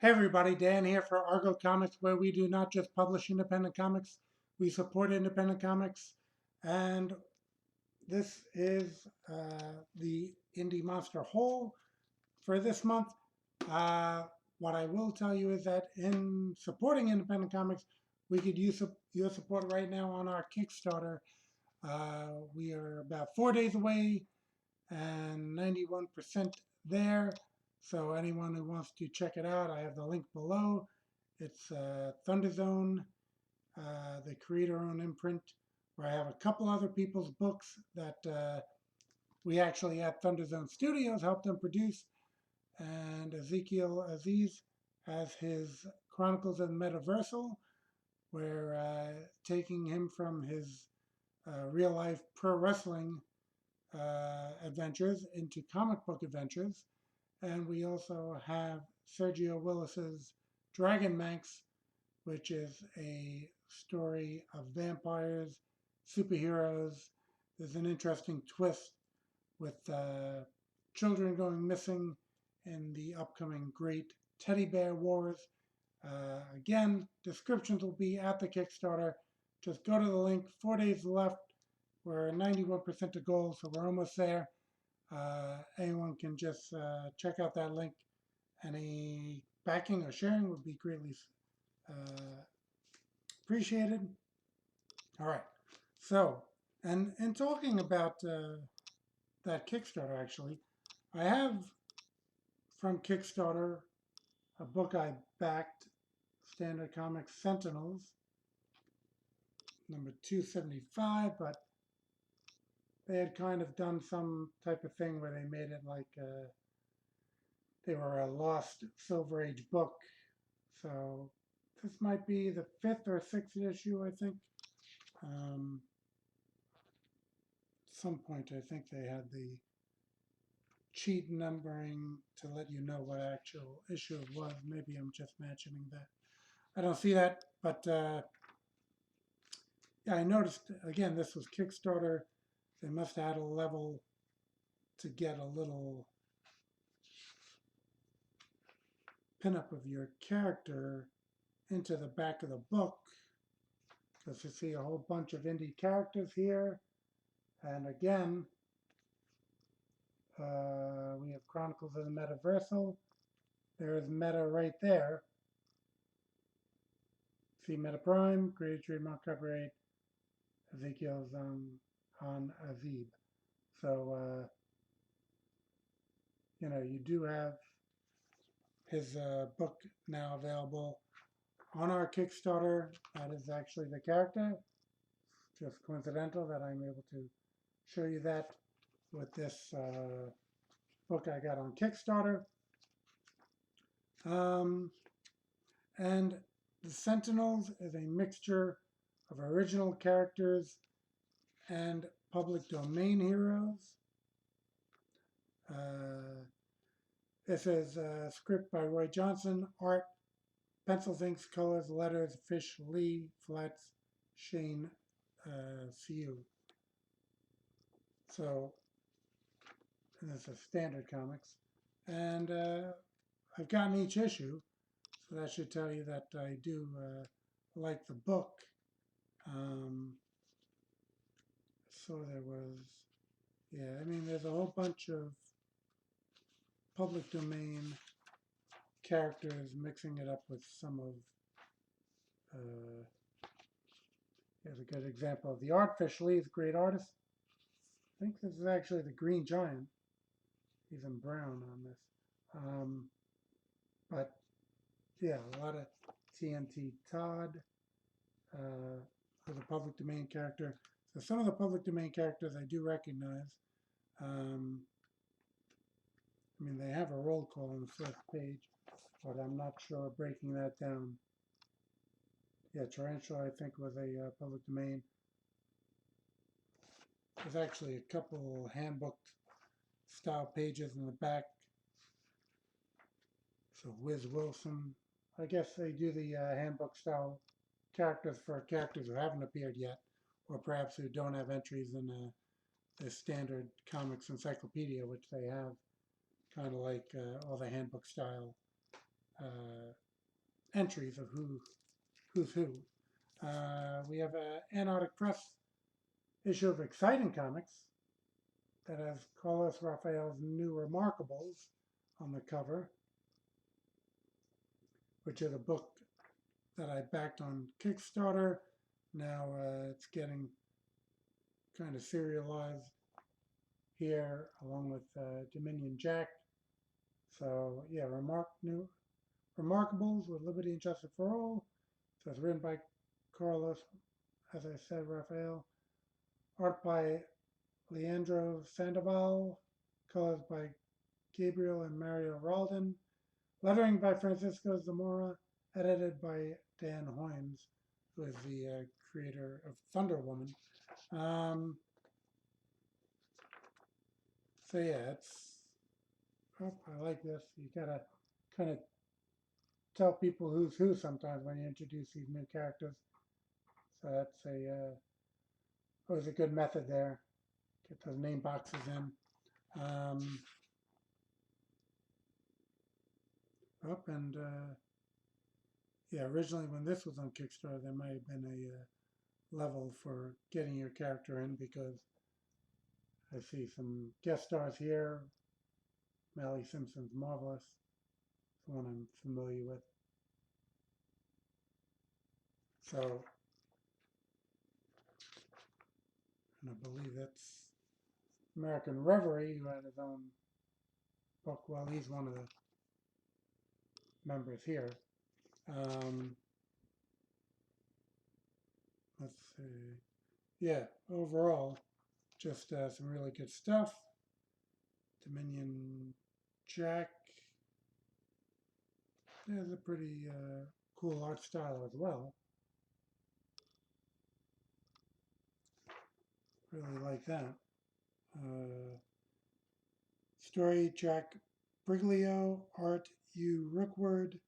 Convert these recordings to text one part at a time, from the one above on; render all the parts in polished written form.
Hey everybody, Dan here for Argo Comics, where we do not just publish independent comics, we support independent comics. And this is the Indie Monster Haul for this month. Uh, what I will tell you is that in supporting independent comics, we could use your support right now on our Kickstarter. We are about 4 days away and 91% there. So anyone who wants to check it out, I have the link below. It's Thunderzone, the creator-owned imprint, where I have a couple other people's books that we actually at Thunderzone Studios helped them produce. And Ezekiel Aziz has his Chronicles of the Metaversal, where taking him from his real-life pro wrestling adventures into comic book adventures. And we also have Sergio Willis's Dragon Manx, which is a story of vampires, superheroes. There's an interesting twist with children going missing in the upcoming Great Teddy Bear Wars. Again, descriptions will be at the Kickstarter. Just go to the link. 4 days left. We're 91% to goal, so we're almost there. Anyone can just check out that link. Any backing or sharing would be greatly uh, appreciated. All right. So, and in talking about that Kickstarter, actually, I have from Kickstarter a book I backed, Standard Comics Sentinels, number 275, but they had kind of done some type of thing where they made it like they were a lost Silver Age book. So this might be the fifth or sixth issue, I think. At some point, I think they had the cheat numbering to let you know what actual issue it was. Maybe I'm just imagining that. I don't see that, but yeah, I noticed again this was Kickstarter. They must have had a level to get a little pinup of your character into the back of the book, because you see a whole bunch of indie characters here. And again, we have Chronicles of the Metaversal. There is Meta right there. See Meta Prime, created trademark copyright, Ezekiel's on Azib. So, you do have his book now available on our Kickstarter. That is actually the character. Just coincidental that I'm able to show you that with this book I got on Kickstarter. And the Sentinels is a mixture of original characters and public domain heroes. This is a script by Roy Johnson, art, pencils, inks, colors, letters, Fish, Lee, Flats, Shane, Siu. So, and this is Standard Comics. And I've gotten each issue, so that should tell you that I do like the book. So there was, yeah, I mean, there's a whole bunch of public domain characters mixing it up with some of, here's a good example of the art. Fish Lee is a great artist. I think this is actually the Green Giant. He's in brown on this. But yeah, a lot of TNT Todd as a public domain character. So some of the public domain characters I do recognize. I mean, they have a roll call on the first page, but I'm not sure breaking that down. Yeah, Tarantula, I think, was a public domain. There's actually a couple handbook style pages in the back. So Wiz Wilson, I guess they do the handbook style characters for characters who haven't appeared yet, or perhaps who don't have entries in the standard comics encyclopedia, which they have, kind of like all the handbook style entries of who's who. We have an Antarctic Press issue of Exciting Comics that has Carlos Raphael's New Remarkables on the cover, which is a book that I backed on Kickstarter. Now it's getting kind of serialized here along with Dominion Jack. So yeah, new Remarkables with Liberty and Justice for All. So it's written by Carlos, as I said, Raphael. Art by Leandro Sandoval. Colors by Gabriel and Mario Ralden. Lettering by Francisco Zamora. Edited by Dan Hoynes, who is the creator of Thunder Woman. So yeah, I like this. You gotta kind of tell people who's who sometimes when you introduce these new characters. So that's always a good method there. Get those name boxes in. Yeah, originally when this was on Kickstarter, there might have been a level for getting your character in because I see some guest stars here. Mally Simpson's Marvelous, the one I'm familiar with. So, and I believe that's American Reverie, who had his own book. Well, he's one of the members here. Let's see. Yeah, overall, just some really good stuff. Dominion Jack has a pretty cool art style as well. Really like that. Story Jack Briglio, art U Rookward,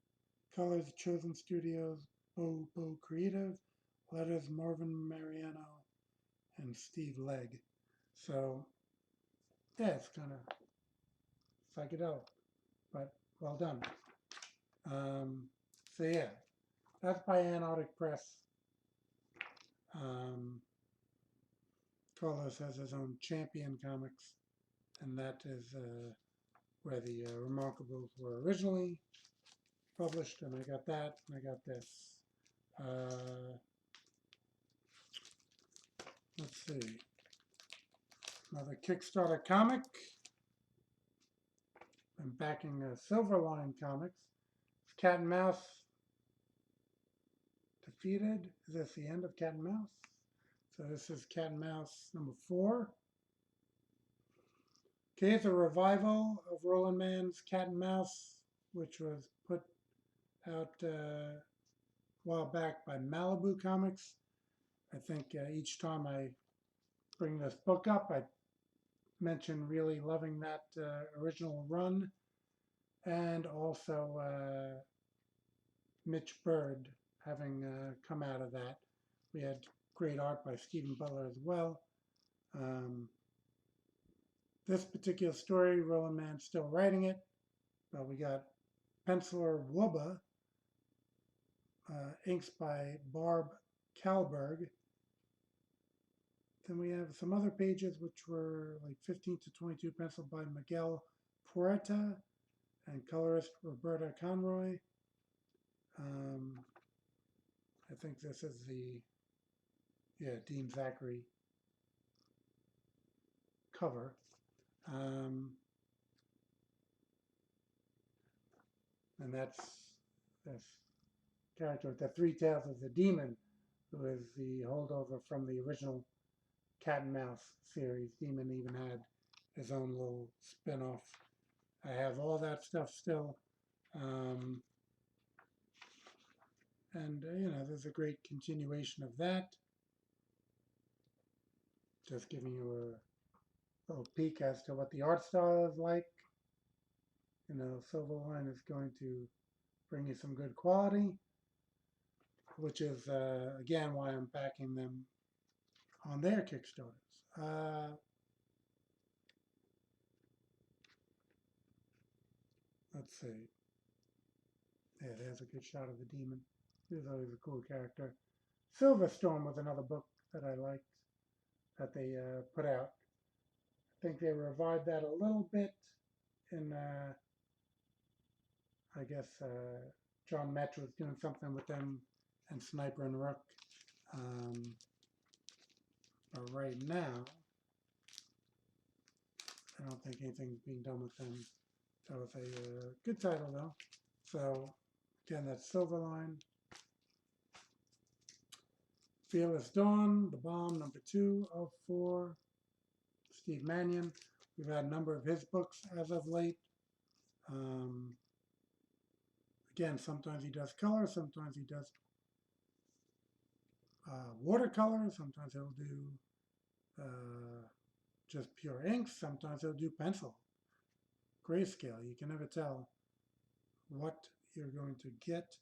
colors Chosen Studios, Bo Creative, letters Marvin Mariano and Steve Legg. So yeah, it's kind of psychedelic, but well done. So yeah, that's by Antarctic Press. Carlos has his own Champion Comics, and that is where the Remarkables were originally published, and I got that, and I got this. Let's see. Another Kickstarter comic. I'm backing Silverline Comics. It's Cat and Mouse Defeated. Is this the end of Cat and Mouse? So this is Cat and Mouse number 4. Okay, it's a revival of Roland Mann's Cat and Mouse, which was put out a while back by Malibu Comics. I think each time I bring this book up, I mention really loving that original run, and also Mitch Bird having come out of that. We had great art by Stephen Butler as well. This particular story, Roland Mann's still writing it, but we got penciler Wubba, inks by Barb Kalberg. Then we have some other pages which were like 15 to 22 penciled by Miguel Puerta and colorist Roberta Conroy. I think this is the Dean Zachary cover. And that's this character with the 3 tails of the demon, who is the holdover from the original Cat and Mouse series. Demon even had his own little spin-off. I have all that stuff still. And, there's a great continuation of that. Just giving you a little peek as to what the art style is like. Silverline is going to bring you some good quality, which is, again, why I'm backing them on their Kickstarters. Let's see. Yeah, there's a good shot of the demon. He was always a cool character. Silverstorm was another book that I liked that they put out. I think they revived that a little bit in, I guess, John Metch was doing something with them and Sniper and Rook. But right now, I don't think anything's being done with them. That was a good title, though. So, again, that's Silverline. Fearless Dawn, The Bomb, #2 of 4. Steve Mannion. We've had a number of his books as of late. Again, sometimes he does color, sometimes he does watercolor, sometimes he'll do just pure inks, sometimes he'll do pencil. Grayscale, you can never tell what you're going to get,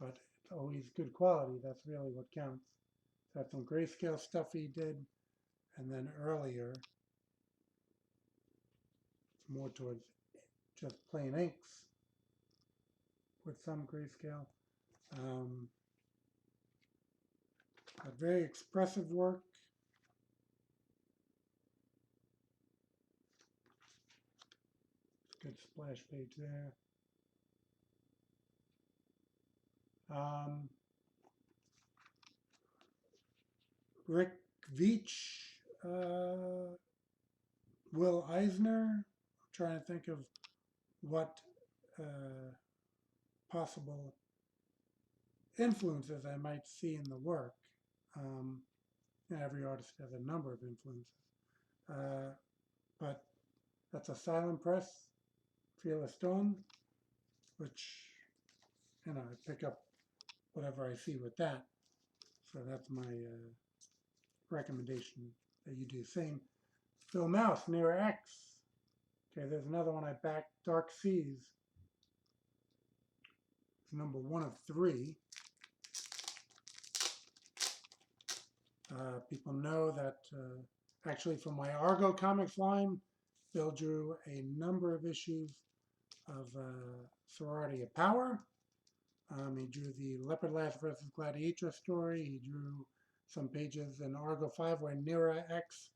but it's always good quality. That's really what counts. So that's some grayscale stuff he did, and then earlier, it's more towards just plain inks with some grayscale. A very expressive work. Good splash page there. Rick Veitch, Will Eisner. I'm trying to think of what possible influences I might see in the work. Every artist has a number of influences. But that's Asylum Press, Fearless Dawn, which, I pick up whatever I see with that. So that's my recommendation that you do. Same. Phil Mouse, Near X. Okay, there's another one I backed, Dark Seas. It's #1 of 3. People know that actually from my Argo Comics line, Bill drew a number of issues of Sorority of Power. He drew the Leopard Lass versus Gladiatrix story. He drew some pages in Argo 5 where Nira X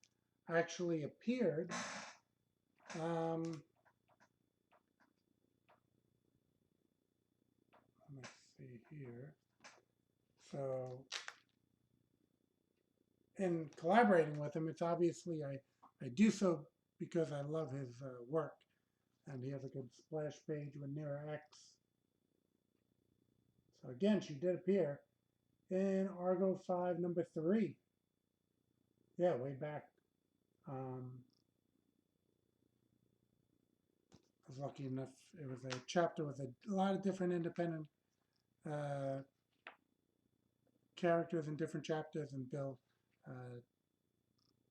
actually appeared. Let me see here. So, in collaborating with him, it's obviously I do so because I love his work. And he has a good splash page with Nira X. So again, she did appear in Argo 5 #3. Yeah, way back. I was lucky enough, it was a chapter with a lot of different independent characters in different chapters, and Bill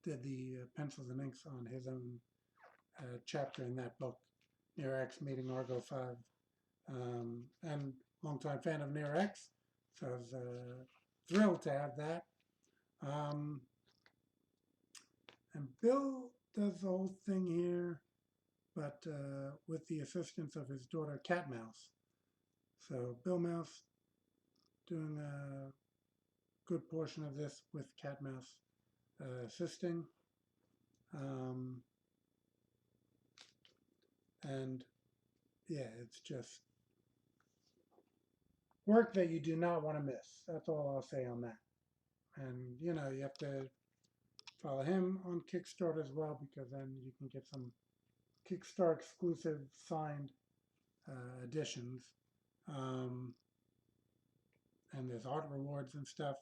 did the pencils and inks on his own chapter in that book, Near X meeting Argo 5. And longtime fan of Near X, so I was thrilled to have that. And Bill does the whole thing here, but with the assistance of his daughter, Cat Mouse. So Bill Mouse doing a good portion of this with Cat Mouse assisting. And yeah, it's just work that you do not want to miss. That's all I'll say on that. And, you have to follow him on Kickstarter as well, because then you can get some Kickstarter exclusive signed editions. And there's art rewards and stuff.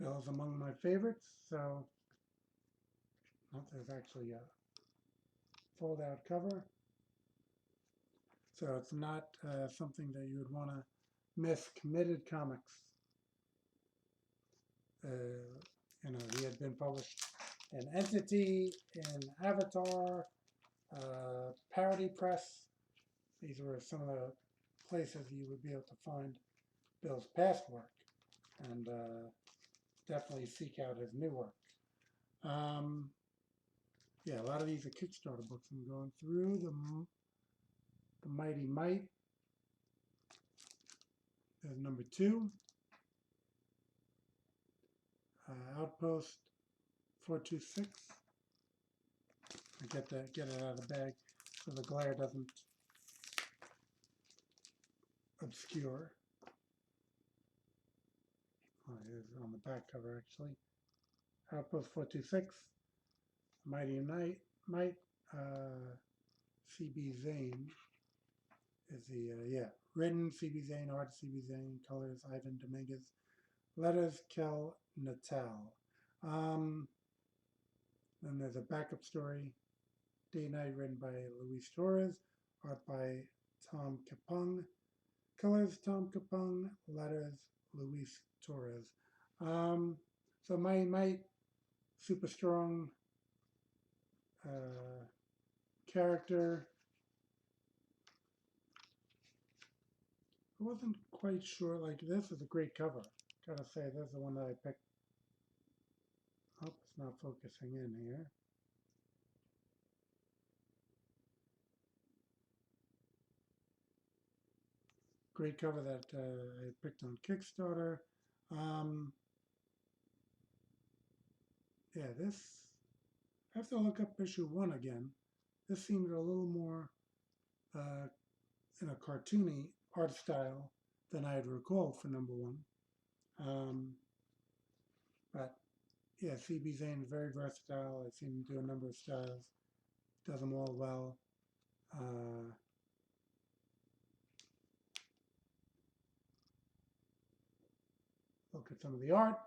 Bill's among my favorites, so there's actually a fold-out cover. So it's not something that you would want to miss. Committed Comics. He had been published in Entity, in Avatar, Parody Press. These were some of the places you would be able to find Bill's past work, and definitely seek out his new work. Yeah, a lot of these are Kickstarter books I'm going through. The Mighty Might, There's number 2, Outpost 426. Get it out of the bag so the glare doesn't obscure. Oh, it is on the back cover actually. Outpost 426, Mighty Might, C.B. Zane is the, written C.B. Zane, art C.B. Zane, colors Ivan Dominguez, letters Kel Natal. Then there's a backup story, Day and Night, written by Luis Torres, art by Tom Capung, colors Tom Capung, letters Luis Torres. So Mighty Might, super strong character. I wasn't quite sure, like this is a great cover. Gotta say, this is the one that I picked. Oh, it's not focusing in here. Great cover that I picked on Kickstarter. Yeah, this, I have to look up issue 1 again. This seemed a little more in a cartoony art style than I had recalled for number 1. But yeah, C.B. Zane is very versatile. I've seen him do a number of styles. Does them all well. Look at some of the art.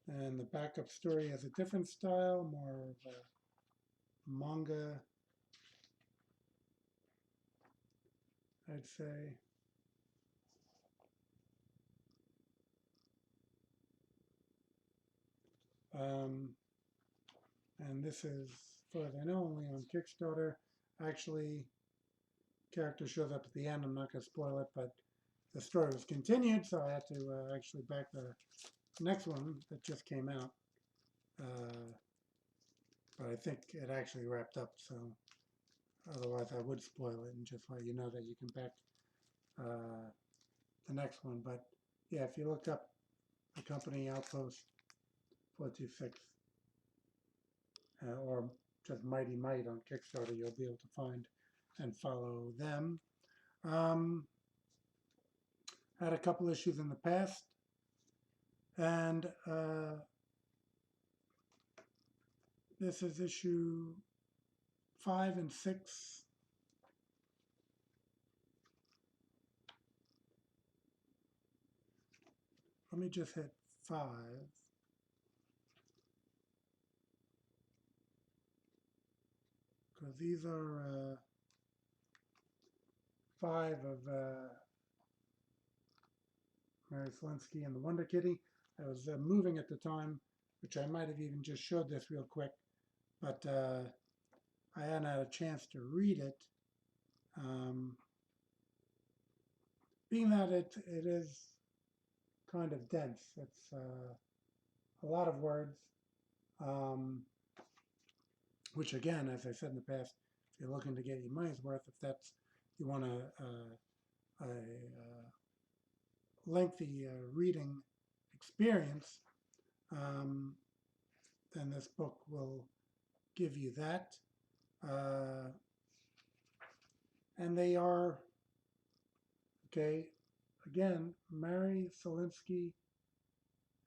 And the backup story has a different style, more of a manga, I'd say. And this is, as far as I know, only on Kickstarter. Actually, character shows up at the end. I'm not going to spoil it, but the story was continued, so I had to actually back the next one that just came out. But I think it actually wrapped up, so otherwise I would spoil it and just let you know that you can back the next one. But yeah, if you look up the company Outpost 426 or just Mighty Might on Kickstarter, you'll be able to find and follow them. Had a couple issues in the past, and this is issue 5 and 6. Let me just hit 5. Because these are 5 of Mary Flesk and the Wonder Kitty. I was moving at the time, which I might have even just showed this real quick, but I hadn't had a chance to read it. Being that it is kind of dense, it's a lot of words, which again, as I said in the past, if you're looking to get your money's worth, if that's, you want a lengthy reading experience, then this book will give you that. And they are, okay, again, Mary Selinsky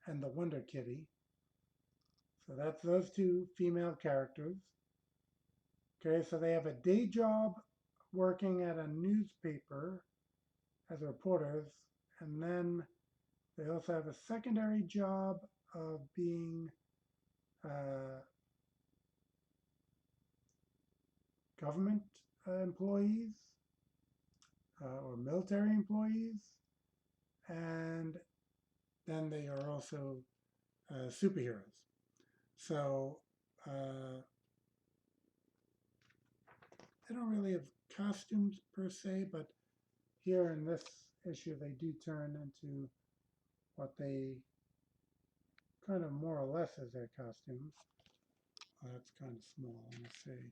and the Wonder Kitty. So that's those 2 female characters. Okay, so they have a day job working at a newspaper as reporters, and then they also have a secondary job of being government employees or military employees, and then they are also superheroes. So they don't really have costumes per se, but here in this issue they do turn into what they kind of more or less as their costumes. That's kind of small, let me see.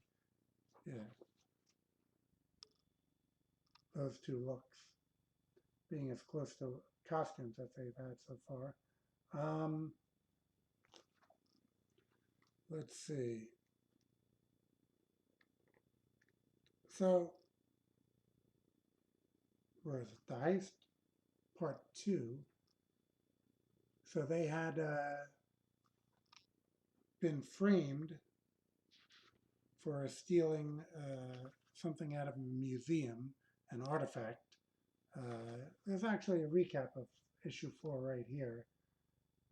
Yeah. Those 2 looks. being as close to costumes as they've had so far. Um, let's see. So, where is it? The Heist Part 2. So they had been framed for stealing something out of a museum, an artifact. There's actually a recap of issue 4 right here.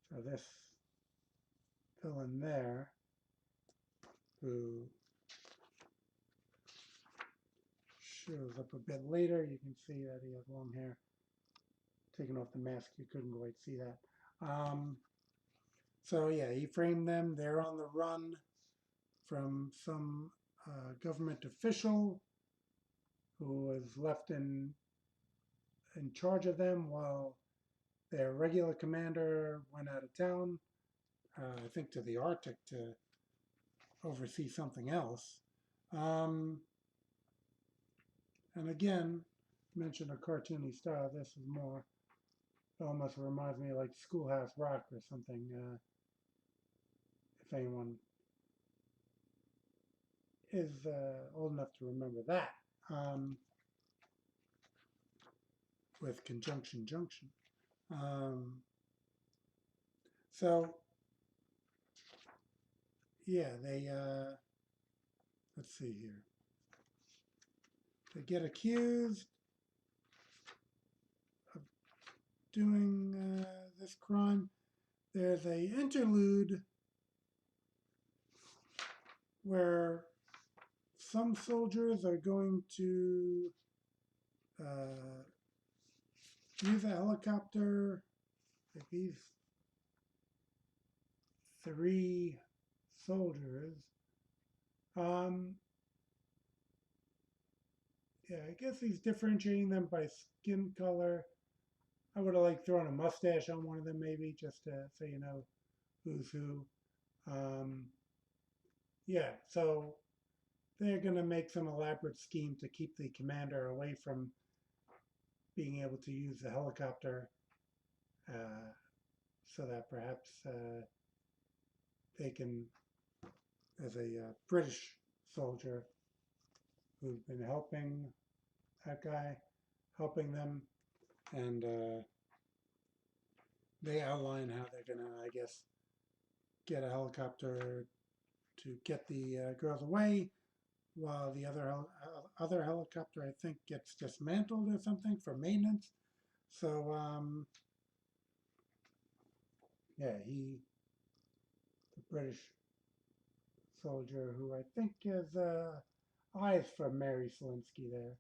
So this villain there, who shows up a bit later, you can see that he has long hair. Taking off the mask, you couldn't quite see that. So yeah, he framed them. They're on the run from some government official who was left in charge of them while their regular commander went out of town, I think to the Arctic to oversee something else. And again, mentioned a cartoony style. This is more, it almost reminds me of like Schoolhouse Rock or something, if anyone is old enough to remember that, with Conjunction Junction. So, yeah, they, let's see here. They get accused of doing this crime. There's a interlude where some soldiers are going to use a helicopter. Like these 3 soldiers. Yeah, I guess he's differentiating them by skin color. I would have liked throwing a mustache on one of them maybe, just to so you know who's who. Yeah, so they're going to make some elaborate scheme to keep the commander away from being able to use the helicopter, so that perhaps they can, as a British soldier who's been helping that guy, helping them, and they outline how they're going to, I guess, get a helicopter to get the girls away, while the other helicopter, I think, gets dismantled or something for maintenance. So, yeah, the British soldier who I think is eyes for Mary Selinsky there.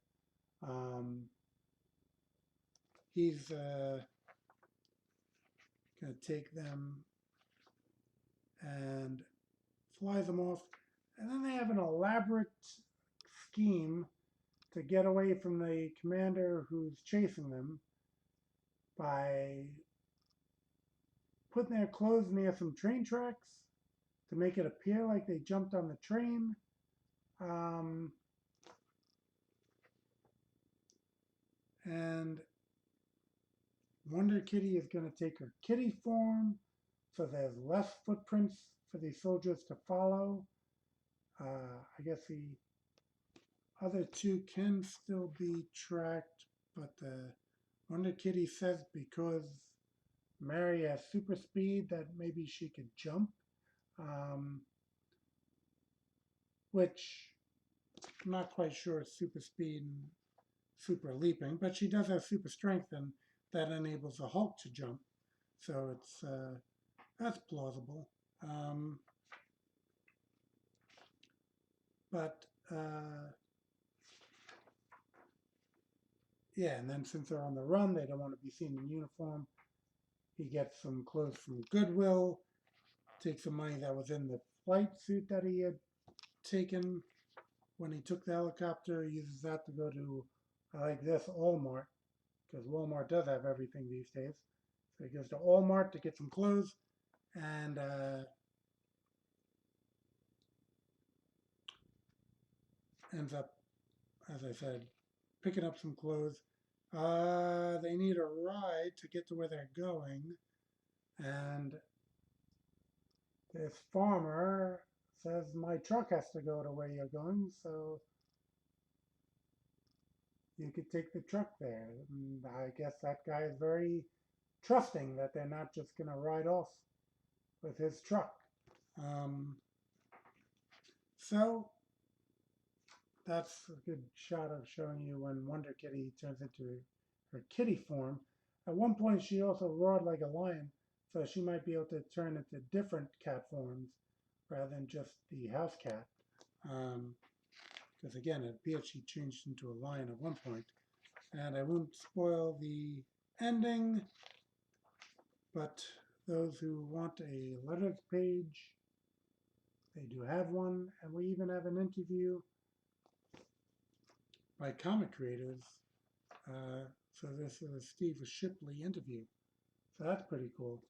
He's going to take them and flies them off. And then they have an elaborate scheme to get away from the commander who's chasing them by putting their clothes near some train tracks to make it appear like they jumped on the train. And Wonder Kitty is going to take her kitty form, so there's less footprints for these soldiers to follow. I guess the other 2 can still be tracked, but Wonder Kitty says because Mary has super speed that maybe she could jump, which I'm not quite sure is super speed and super leaping, but she does have super strength, and that enables the Hulk to jump. So it's that's plausible. But yeah, and then since they're on the run, they don't want to be seen in uniform. He gets some clothes from Goodwill, takes some money that was in the flight suit that he had taken when he took the helicopter, uses that to go to, I like this, Walmart, because Walmart does have everything these days. So he goes to Walmart to get some clothes, and ends up, as I said, picking up some clothes. They need a ride to get to where they're going, and this farmer says my truck has to go to where you're going, so you could take the truck there. And I guess that guy is very trusting that they're not just going to ride off with his truck. Um, so that's a good shot of showing you when Wonder Kitty turns into her kitty form. At one point, she also roared like a lion, so she might be able to turn into different cat forms rather than just the house cat. Because again, it appears she changed into a lion at one point. And I won't spoil the ending, but those who want a letters page, they do have one, and we even have an interview by comic creators. So this is a Steve Shipley interview. So that's pretty cool.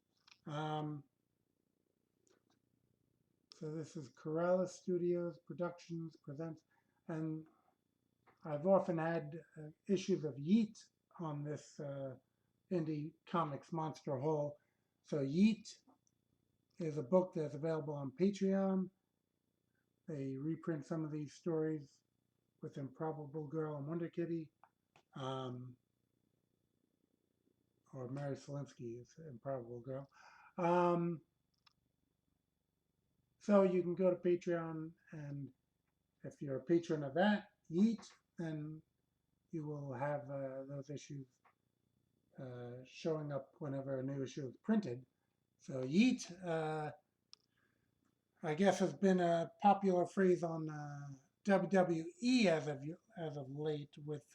So this is Carrales Studios Productions presents, and I've often had issues of Yeet on this Indie Comics Monster Haul. So Yeet is a book that's available on Patreon. They reprint some of these stories with Improbable Girl and Wonder Kitty. Or Mary Selinsky's Improbable Girl. So you can go to Patreon, and if you're a patron of that, Yeet, then you will have those issues showing up whenever a new issue is printed. So Yeet, I guess, has been a popular phrase on WWE as of late with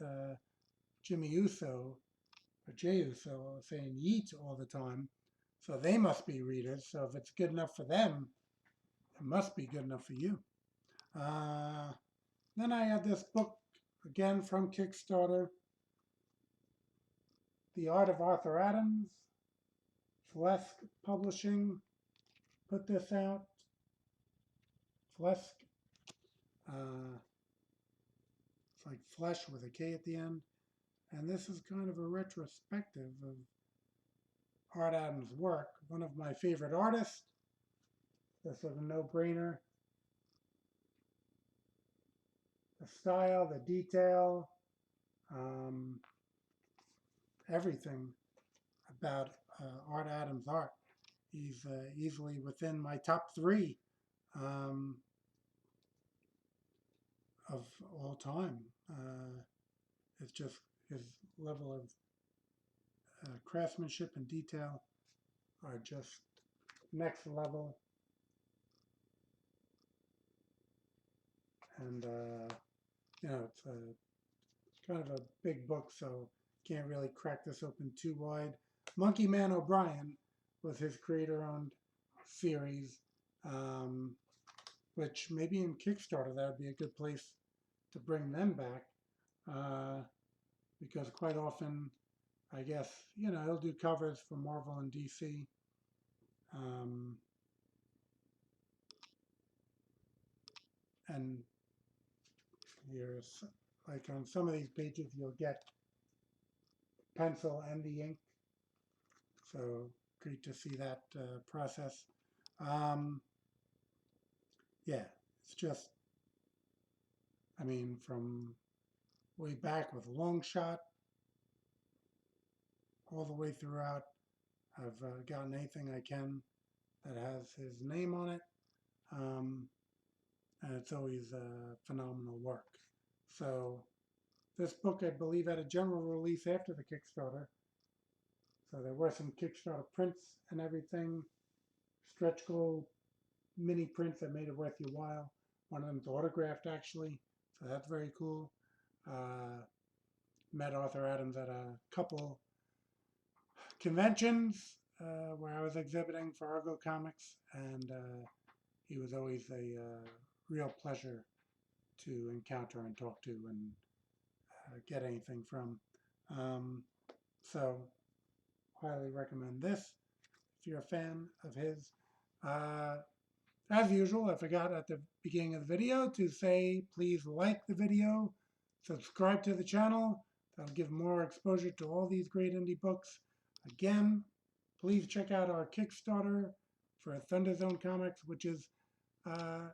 Jimmy Uso or Jey Uso saying Yeet all the time. So they must be readers. So if it's good enough for them, it must be good enough for you. Then I had this book again from Kickstarter, The Art of Arthur Adams. Flesk Publishing put this out. Flesk. It's like flesh with a K at the end. And this is kind of a retrospective of Art Adams' work. One of my favorite artists. This was a no-brainer. The style, the detail, everything about Art Adams' art. He's easily within my top 3 of all time. It's just his level of craftsmanship and detail are just next level. And it's kind of a big book, so can't really crack this open too wide. Monkey Man O'Brien was his creator-owned series, which maybe in Kickstarter that would be a good place to bring them back, because quite often, I guess, he'll do covers for Marvel and DC. And here's, like on some of these pages, you'll get pencil and the ink. So great to see that process. Yeah, it's just, I mean, from way back with Long Shot all the way throughout, I've gotten anything I can that has his name on it. And it's always phenomenal work. So this book, I believe, had a general release after the Kickstarter. So there were some Kickstarter prints and everything, stretch goal mini prints that made it worth your while. One of them's autographed, actually, so that's very cool. Met Arthur Adams at a couple conventions where I was exhibiting for Argo Comics, and he was always a real pleasure to encounter and talk to and get anything from. So highly recommend this if you're a fan of his. As usual, I forgot at the beginning of the video to say please like the video, subscribe to the channel. That'll give more exposure to all these great indie books. Again, please check out our Kickstarter for Thunder Zone Comics, which is kind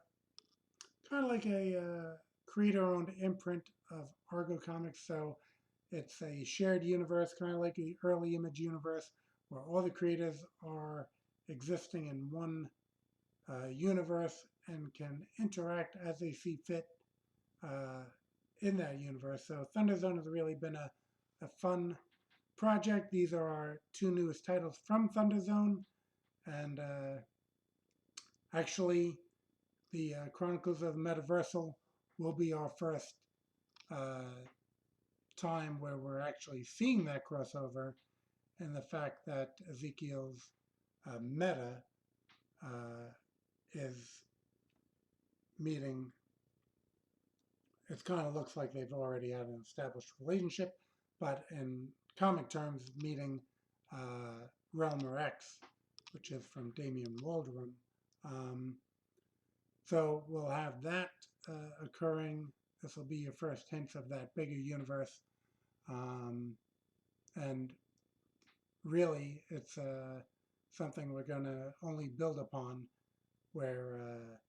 of like a creator-owned imprint of Argo Comics. So it's a shared universe, kind of like the early Image universe, where all the creators are existing in one universe and can interact as they see fit uh, in that universe. So Thunder Zone has really been a fun project. These are our two newest titles from Thunder Zone, and actually, the Chronicles of Metaversal will be our first uh, time where we're actually seeing that crossover, and the fact that Ezekiel's meta uh, is meeting. It kind of looks like they've already had an established relationship, but in comic terms, meeting Realmer X, which is from Damian Waldron. Um, So we'll have that occurring. This will be your first hints of that bigger universe. And really, it's something we're going to only build upon, where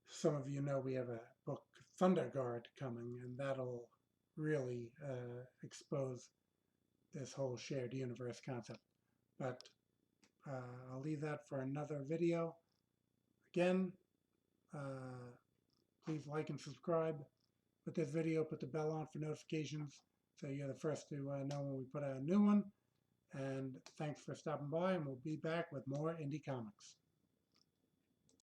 some of you know we have a book, Thunder Guard, coming, and that'll really expose this whole shared universe concept. But I'll leave that for another video. Again, please like and subscribe. Put this video, put the bell on for notifications so you're the first to know when we put out a new one. And thanks for stopping by, and we'll be back with more indie comics.